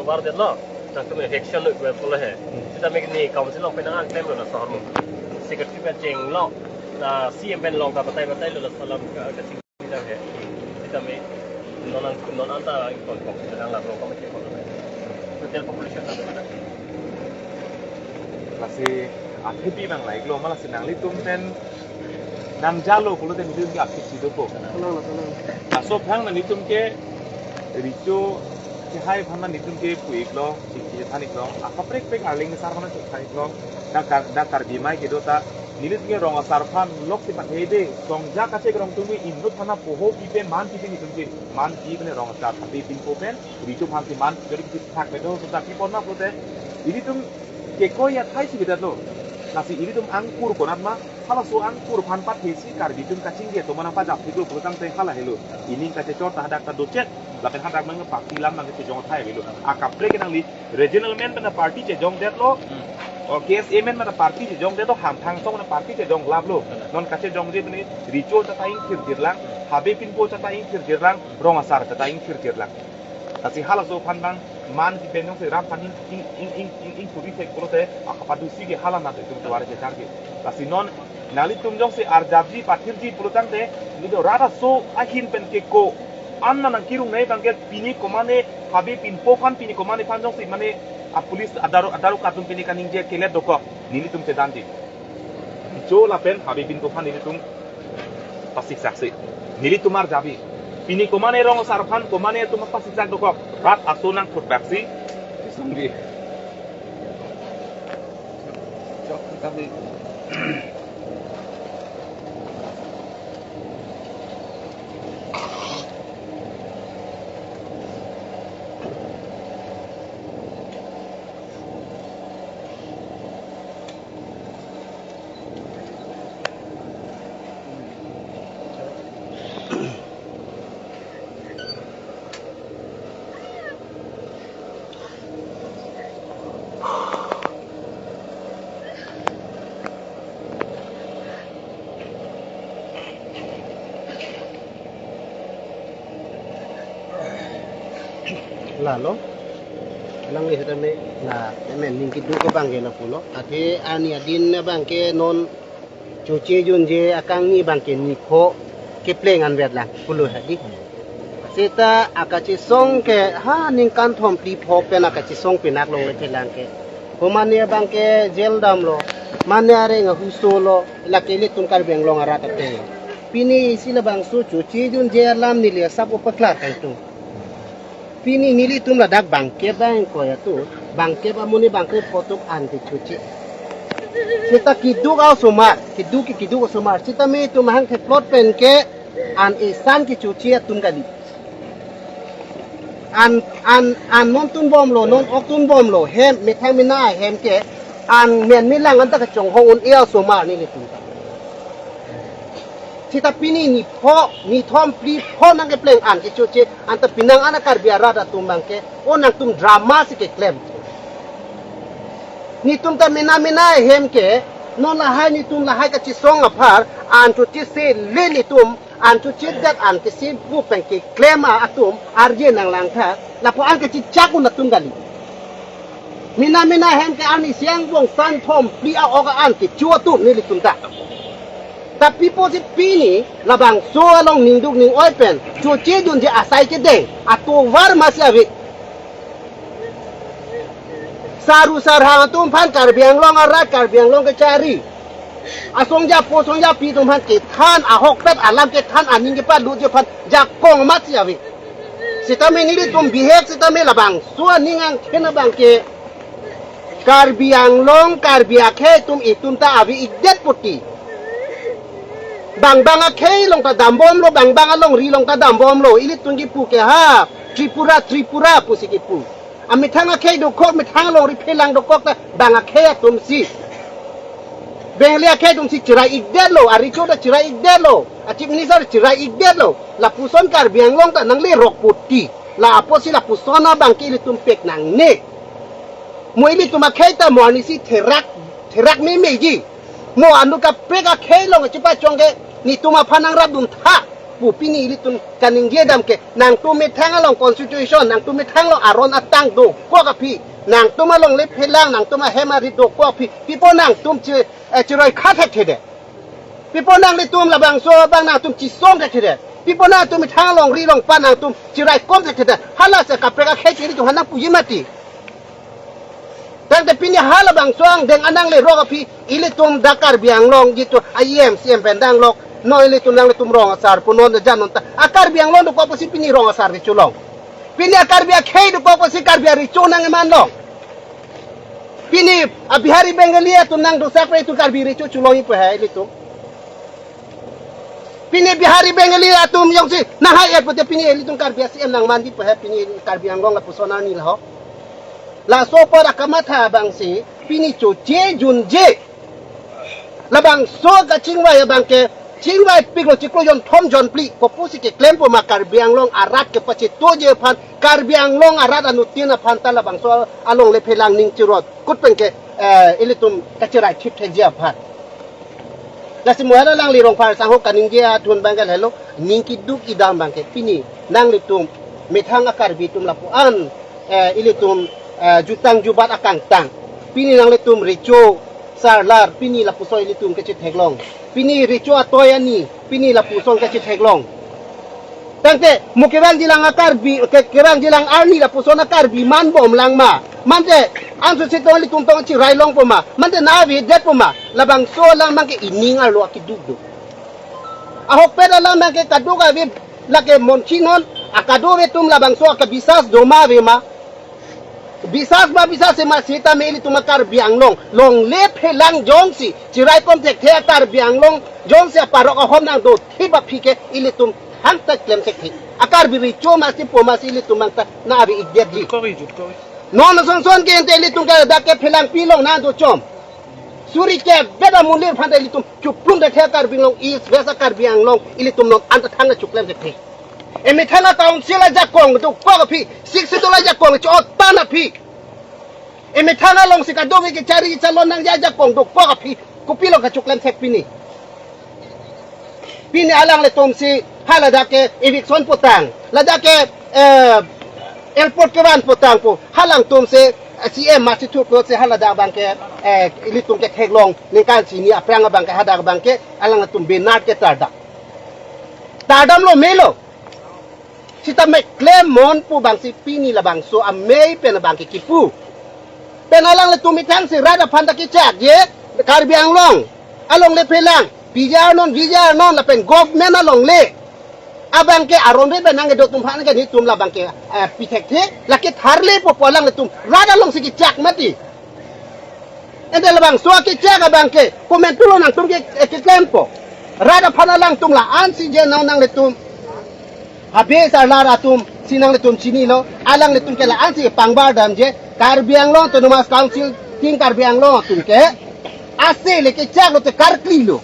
war det lo nang tu election lo gue pula he kita make ni council lo penang claim lo na sahar mo secretary ben jeng lo na CM ben lo ka batai lo salam ka sing kita he kita me non anta import ko kita lang lo ka me ko total population na kasi akhibi nang laik lo malah sinang litum ten nang jalo kulo ten nitum ke aktif sido po aso phang na nitum ke richo ke hai phana nitum ke puik lo sikhi thanik lo akaprek pek arling sar phana thanik lo da kar bimai ke dota nilit ke rong asar phan lok ti pathede songja kache rong tumi inno thana poho pipe man pipe nitum ke man pi bene rong asar tapi pin po pen richo phan ti man jori ki thak be do ta pi pon ma prote ini tum ke ko ya thai si bidat lo nasi ini tum angkur konat ma hala so angkur phan pat hesi kar bitum kacing dia to mana pa jak pikul putang te hala helo ini kace chot hadak ta docet lapen hadak mang pakti lam mang ke jong thai helo akaple ke nang li regional men bena party che jong det lo और case MN में पार्टी से जोंग दे तो हम थंग सोंग ना पार्टी से जोंग लाभ लो नॉन कच्चे जोंग दे बने रिचो चताइंग फिर गिरलांग हाबे पिनपो चताइंग फिर गिरलांग रोंग आसार चताइंग फिर गिरलांग तासी हाल जो फंदांग मान की बेनों से राम फंडिंग इन पूरी से कोलो से अकपादुसी के हाल ना तुम तो वारे चार के तासी नॉन नाली तुम जोंग से आरजाबजी पाथिरजी पुलतांग दे निदो रारा सो आखिन पेन के को अन्ना नंग किरुंग नहीं बंगे पिनी कोमाने हाबे पिनपो फन पिनी कोमाने फन जोंग से माने police adaru katung pini kaning je kelet doko nili tum sedandi jo lapen habi bin ko fan nili tum pasik saksi nili tumar jabi pini komane rong sarfan komane tum pasik sak doko rat asunang food vaccine sunggi jok kami Lalo lang ni sa me na men lingkit du ko bangke na pulo ate ani adin na bangke non cuci jun je akang ni bangke ni ko ke plengan vet lang pulo hadi sita akachi song ke ha ning kan thom pli pho pe na akachi song pe nak long le te lang ke komane bangke jel dam lo mane are nga huso lo la ke le tum kar beng long ara ta te pini sila bang su cuci jun je lam ni le sap upakla kan tu pini nili tum la dak bangke bang ko ya tu bangke ba muni bangke potok anti cuci sita kiduk au sumar kiduk sumar sita me tum hang ke plot pen ke an isan ki cuci tum gali an non tun bom lo non ok tun bom lo hem me thang mina hem ke an men mi lang an ta ka chong ho un eo sumar ni ni tum sita pini ni po ni thom pli po nang ke pleng an ke chuche an ta pinang ana kar biara da tumbang ke onang tum drama si ke klem ni tum ta mina hem ke non la hai ni tum la hai ka chi song apar an chu chi se le ni tum an chu chi dat an ke si bu pen ke klem a atum arje nang lang tha la po an ke chi chaku na tum gali mina hem ke an ni siang wong san thom pli a oga an ke chua tu ni li tum ta tapi posit pini labang so along ningduk ning open cuci dun je asai ke deng atau war masih awi saru sarhang tum pan kar biang long arat kar biang long ke cari asong ja pi tum pan ke khan ahok pet alam ke khan aning ke pa du je pan jakong masih awi sitame ni tum behave sitame labang so ningang kena bang ke kar biang long kar biakhe tum itum ta awi idet puti bang a kei long ta dambom lo bang a long ri long ta dambom lo ilit tungi pu ke ha tripura pu siki pu ami thanga kei do kok mi thang long ri phelang do kok ta bang a kei tum si benglia kei tum si chirai igde lo ari cho da chirai igde lo achip ni sar chirai igde lo la puson kar biang long ta nang le rok puti la apo si la pusona bang ki tum pek nang ne mo ilit tum a kei ta mo ani si therak me meji mo anu ka peka kei long chipa chongge ni tuma phanang rab dum tha pu pini ilitun kaning gedam ke nang tu me thang along constitution nang tu me thang long aron atang do ko ka pi nang tu ma long le phelang nang tu ma hema ri do ko pi pipo nang tum chi chiroi kha thak thede pipo nang le tum la bang so bang nang tum chi song thak thede pipo nang tum thang long ri long pa nang tum chirai kom thak thede hala sa ka preka khe chi ri tu hanang pu yimati Tante pini hala bang soang deng anang le roga pi ile tum Dakar biang long gitu ayem siem pendang lok no ile tum nang le tum rong asar punon de janon ta akar biang long do ko si pini rong asar de chulong pini akar biang khei do ko si kar biang ri chonang man long pini abihari bengalia tum nang do sapre tu kar bi ri chulong ipo hai ile tum pini bihari bengalia tum yong si na hai et pote pini ile tum kar biang siem nang mandi po hai pini kar biang long la pusona ni la ho la sopa da kamata bang si pini cho je jun je la bang so ka chingwai bang ke chingwai piglo chiklo yon thom jon pli ko pusi ke klem po makar biang long arat ke pachi to je phan kar biang long arat anu tina phan ta la bang so along le phelang ning chirot kut pen ke ilitum kachirai thip the je phan la simuara lang li rong phar sang ho kaning je thun bang ka helo ning ki duk idam bang ke pini nang litum methang akar bi tum la pu an ilitum jutang jubat akang tang pini nang letum richo sarlar pini la pusoi letum kecit heglong pini richo atoyani pini la pusong kecit heglong tangte mukerang jilang akar bi kerang jilang arni la pusona akar bi man bom lang ma mante anso sitong letum tong chi railong po ma mante navi det po ma labang so lang man ke iningal lo akidugdo ahok pera lang man ke kaduga vi lake monchinon akado tum labang so akabisas doma ve ma bisas ba bisas se masita me ili tumakar biang long le phelang jong si chirai kom tek the akar biang long jong se parok a hom nang do thiba phike ili tum hang tak klem tek thi akar bi richo ma si po ma si ili tumang ta na bi igdet ji non son son ke ente ili tum ka da ke phelang pilong na do chom suri ke beda mulir phande ili tum chuplung de the akar biang long is vesa akar biang long ili tum non anta thanga chuklem tek thi emi thana taung sila jakong tu ko phi sik dola jakong cho tana phi emi thana long sika do ke chari chalon nang jakong tu ko phi kupilo ka chuklan thek pini alang le tom si hala da ke eviction potang la da ke airport ke wan potang po halang tom se CM Masjid ko se hala da bang ke ili tum ke theglong ni kan sini aprang bang ke hada bang ke alang tum benar ke tadam lo melo Sita me claim mon pu bang si pini la bang so amei pen bang ki kipu. Penalang le tumitang si rada panda ki chat ye kar biang long along le pelang bija non la pen government along le abang ke aron be benang ke do tum phan ke ni tum la bang ke pitek the la ke thar le po polang le tum rada long si ki chak mati. Ende la bang so ki chak bang ke komen tulo nang tum ke claim po. Rada panalang tum la an si je nang le tum habis alara tum sinang letum chini lo alang letum ke la ansi pangbar dam je kar biang lo to numas council ting kar biang lo tum ke ase le ke chak lo te kar kli lo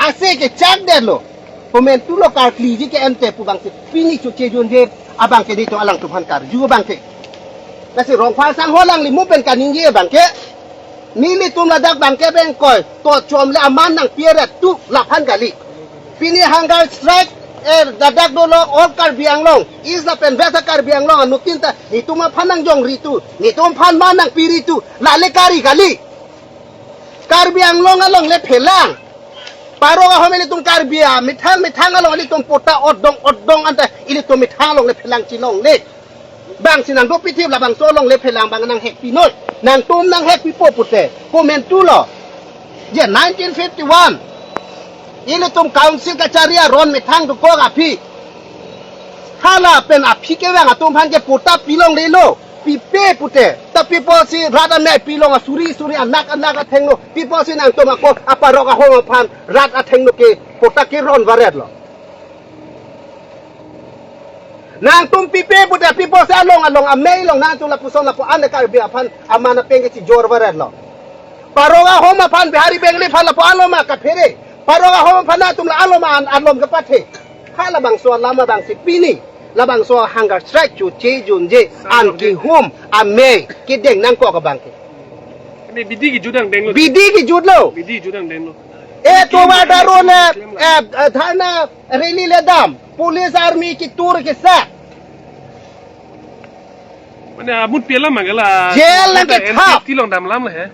ase ke chak der lo komen tu lo kar kli ji ke ente pu bang se pini chu che jun je abang ke di to alang tu han kar ju bang ke la se rong phal sang ho lang li mu pen kaning ye bang ke ni li tum la dak bang ke ben koi to chom le aman nang pieret tu la phan gali pini hunger strike dadak dolo all kar biang long is na pen vesa kar biang long anutin ta ni tuma phanang jong ritu ni tum phan manang piritu la le kari gali kar biang long along le phelang paro ga homele tum kar bia mithang along ali tum pota oddong anta ili tum mithang along le phelang chilong le bang sinang do pitip la bang so long le phelang bang nang hek pinot nang tum nang hek pipo pute komen tu lo je 1951 ini tum council kacaria ron methang tu ko api hala pen api ke wang atum phan ke puta pilong lelo pipe pute tapi posi rada me pilong suri anak athengno piposi nang tum ko aparok ho phan rat athengno ke puta ke ron varet lo nang tum pipe pute piposi along amei long nang tum la puson la po an ka bi phan amana penge si jor varet lo paroga ho ma phan bihari bengli phan la po aloma ka phere Paroga ho phana tum la aloman alom ka pathe khala bang so lama bang si pini la bang so hunger strike chu che jun je an ki hum ame ki deng nang ko ka bang ke Bidi ki judang deng lo. bidi ki jud lo Bidi judang deng lo. Tuma darun thana rally ledam. Police army ki tur ke sa. Mana abun pela mangala. Jail lang ke thap. Kilong dam lam lah.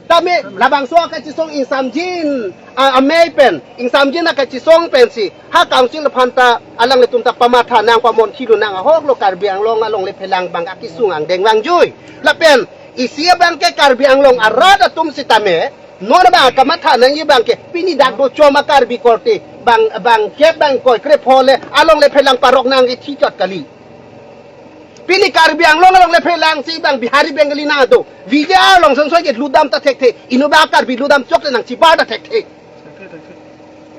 Tami labang so ka chisong in samjin amay pen in samjin na ka chisong pen si ha council phanta alang le tumta pamatha nang pamon khilu nang hok lo Karbi Anglong along le phelang bang akisung ang dengwang jui la pen isia bang ke Karbi Anglong arada tum sitame non ba kamatha nang i bang ke pini dak do choma Karbi korte bang ke bang koi kre phole along le phelang parok nang i thi chot kali Pini Karbi Anglong along le phelang si bang Bihari Bengali na do Vijay along sang soy ke ludam ta thek the inu ba Karbi ludam chok nang chipa da thek the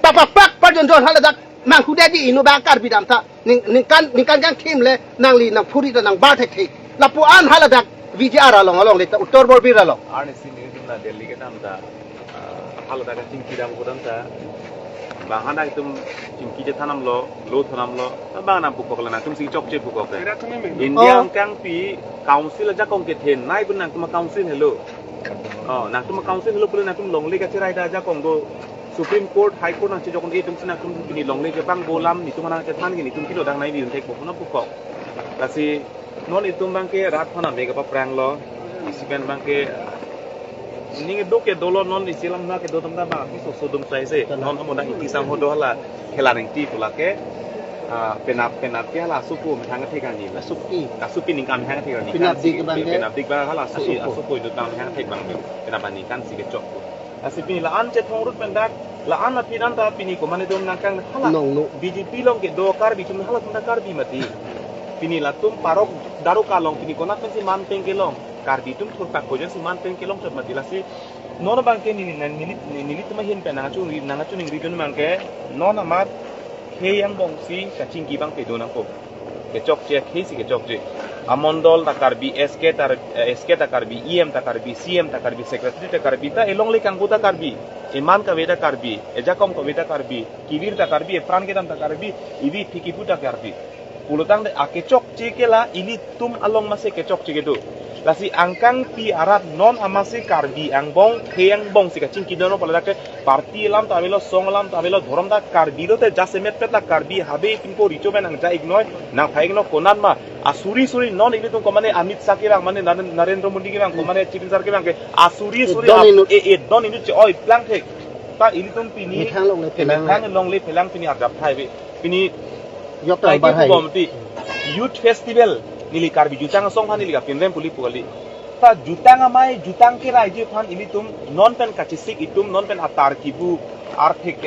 pak jon hala dak mang khude di inu ba Karbi dam ta ning kan tim le nang li nang phuri da nang ba thek the lapu an hala dak Vijay along le uttor bor bir along Arne sini itu na Delhi ke namda hal daga cingki dam kodam ta bahana itu cingki je tanam lo tanam lo bahana pukok lana tum si chok je pukok le India kang pi council aja kong ke then nai pun nang tum council hello nang tum council hello pun nang tum longle ka chirai da aja kong go Supreme Court High Court nang chijok ni tum sina tum ni longle ke bang bolam ni tum nang ke than ni tum kilo dang nai bi tek bok na pukok lasi non itu bang ke rat phana mega pa prang lo isiben bang ke ning do ke dolo non isilam na ke do tamda ba ki so dum sai se non amona ikisam hodo hala khelareng ti pula ke penap ke hala suku mthang ke kan ni la supi ning kam hang ke ni penap dik ba hala suku do tam hang ke bang penap ni kan si ke chok asipi la an che thongrut pendak la an na pinan ta pini ko mane dom nakang hala BJP long ke do kar bi tum hala tum kar bi mati pini la tum parok daru kalong pini ko na pensi man teng ke long Karbi tum thur pak kojen si man pen kelong chot mati lasi non bangke ni tuma hin pe nanga chu ning region mangke non amat he yang bong si ka chingki bang pe do nang ko ke chok che he si ke chok je amondol ta Karbi SK ta Karbi EM ta Karbi CM ta Karbi secretary ta Karbi ta elong le kangku ta Karbi iman ka veda Karbi ejakom ko veda Karbi kibir ta Karbi pran ke tam ta Karbi ibi thikipu ta Karbi pulutang de akechok che ke la ini tum along mase kechok che ke do lasi angkang pi arat non amasi Karbi angbong kheyang bong sika chingki dono pala ke parti lam tamilo song lam tamilo dhorom da Karbi lo te jasemet petla Karbi habe pinko richo ben ang ja ignoi na phaigno konan ma asuri non ile tum komane Amit Shah ke bang mane Narendra Modi ke bang komane Chief Minister ke bang ke asuri don inu che oi plang thek ta ile tum pini thang long le phelang pini arjap thaibe pini yok ta bar hai youth festival nili Karbi jutang song han nili ka pinrem puli pukali ta jutang amai jutang ke rai je phan ili tum non pen kachisik itum non pen atar kibu arthik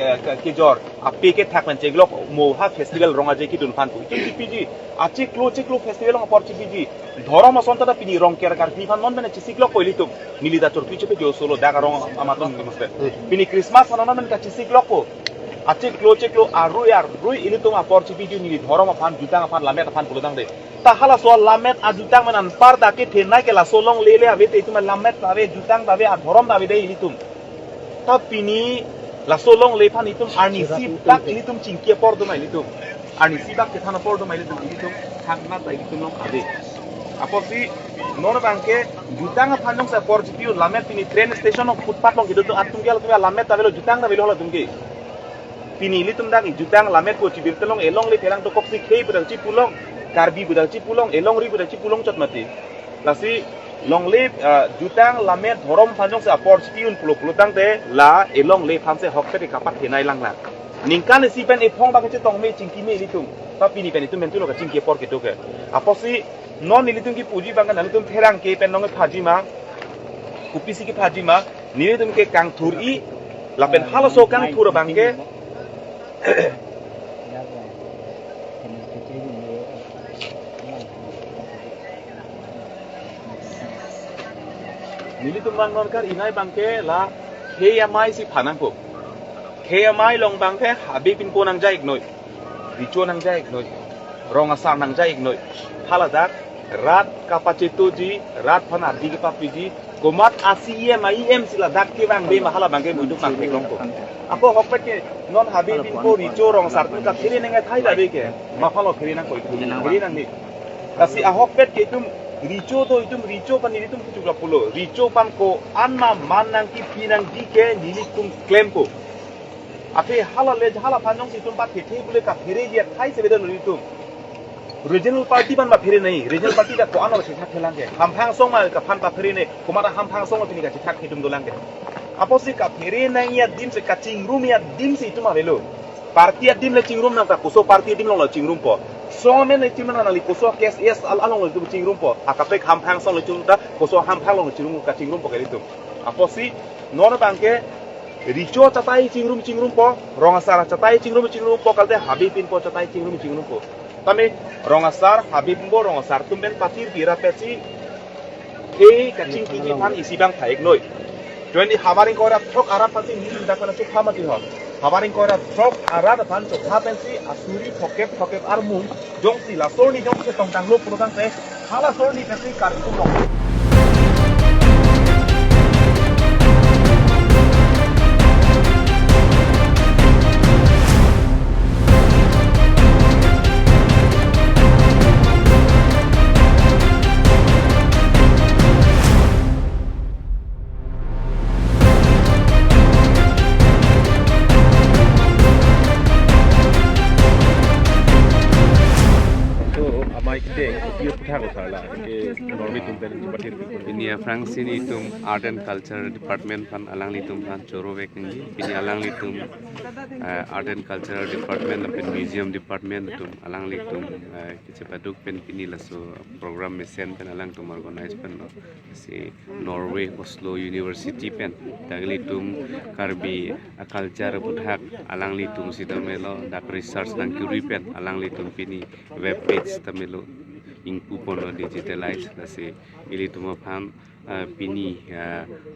ke jor ape ke thakman cheglok mo ha festival ronga je ki dun phan pu piji ache klo festival ong por piji dhorom asonta ta pini rong ker Karbi phan non pen chisik lok koili tum nili da chor piche pe jo solo da rong amaton namaste pini Christmas non pen kachisik lok ko ache klo rui ili tum apor piji nili dhorom phan jutang phan lamet phan puludang de ta hala so lamet a jutang manan par da ke thenai ke la solong lele ave te ituma lamet ave jutang ave a dhorom ave de ilitum ta pini la solong le phan itum arni si bak ilitum chingke por do mai ilitum arni si bak ke thana por do mai ilitum thangna ta ilitum long ave aposi non bangke jutang phan long sa por jipiu lamet pini train station of footpath long kido atum gel tu lamet ave lo jutang da velo hala tumke pini ilitum dang jutang lamet ko chibir telong elong le phelang to kopsi khei budal chi pulong Karbi budal ci pulong elong ri budal ci pulong chot mati lasi long le jutang lamet dhorom phanjong se apor chiun pulo tang te la elong le phan se hok te kapat henai lang la ningkan si pen e phong ba ke tong me chingki me litung ta pini pen itu mentu lo ka chingki por ke to ke aposi non nilitung ki puji bang na litung therang ke pen nong phaji ma kupisi ki phaji ma nilitung ke kang thuri la pen halaso kang thur bang ke nili tumbang non kar inai bangke la KMI si phanang ko KMI long bangke habi pin po nang jaik noi richo nang jaik noi rong asang nang jaik noi haladak rat kapaceto ji rat phana di ke papi ji komat IM sila dak ke bang be mahala bangke muduk mang long ko apo hokpet ke non habi pin po richo rong sar ka thiri nang thai la be ke ma phalo khiri nang ko khiri nang ni kasi a hokpet ke tum rico to itum rico pan ini tum kucuk lapulo rico pan ko anna manang ki pinang dike nili tum claim ko ape halale hala panjong si tum pat ke bule ka phere dia thai se bedan ritum regional party pan ma phere nahi regional party da ko anol se thak thelang ke hamphang song ma ka phan pa phere ne ko mata hamphang song pini ka thak hitum dolang ke aposi ka phere nai ya dim se ka chingrum ya dim se itum avelo party ya dim le chingrum na ka kuso party dim lo chingrum po so men le chingrum na li kuso kes yes al along le chingrum po akape hamphang song le chung da kuso hamphang lo chingrum ka chingrum po ke itum aposi non bangke rico catai chingrum po rongasar catai chingrum po kalte habibin po catai chingrum po tame rongasar habibin po rongasar tumben patir bira peci ke kacing tinggi pan isi bang thaik noi join habaring kora thok arab pati ni dakana chu khamati ho habaring kora thok arab pan chu khapensi asuri phokep armung jong si la sorni jong se tong tang lo purutang se hala sorni peci kar tu lo Ini Francine itum Art and Culture Department pan alang litum pan Chorowek ni ini alang litum Art and Culture Department pen Museum Department itum alang litum kicepaduk pen pini laso program mesen pen alang tum organize pen si Norway Oslo University pen taglitum karbi culture budhak alang litum sidamelo dak research nang kuri pen alang litum pini web page tamelo ingku pono digitalize lasi ili tuma pan pini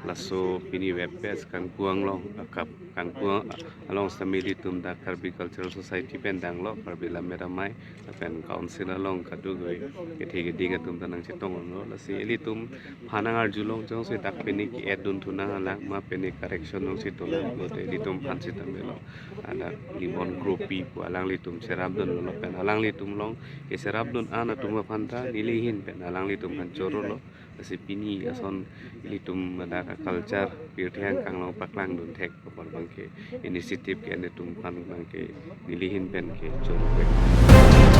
laso pini web page kan kuang lo kap kan kuang along samili tum da Karbi Cultural Society pen dang lo karbi la meramai pen council along kadu goi kethi diga tum tanang chetong lo lasi ili tum phanangar julong jong se dak pini ki edun thuna ala ma pini correction nong sitola lo te ili tum phan sitamelo ada limon gropi pu alang li tum serabdon lo pen alang li tum long ke serabdon ana tum phanta nilihin pen alang li tum han choro lo lasi pini ason ili tum da culture pirthiang kang long paklang dun thek por bangke initiative ke ne tum phan bangke nilihin pen ke choro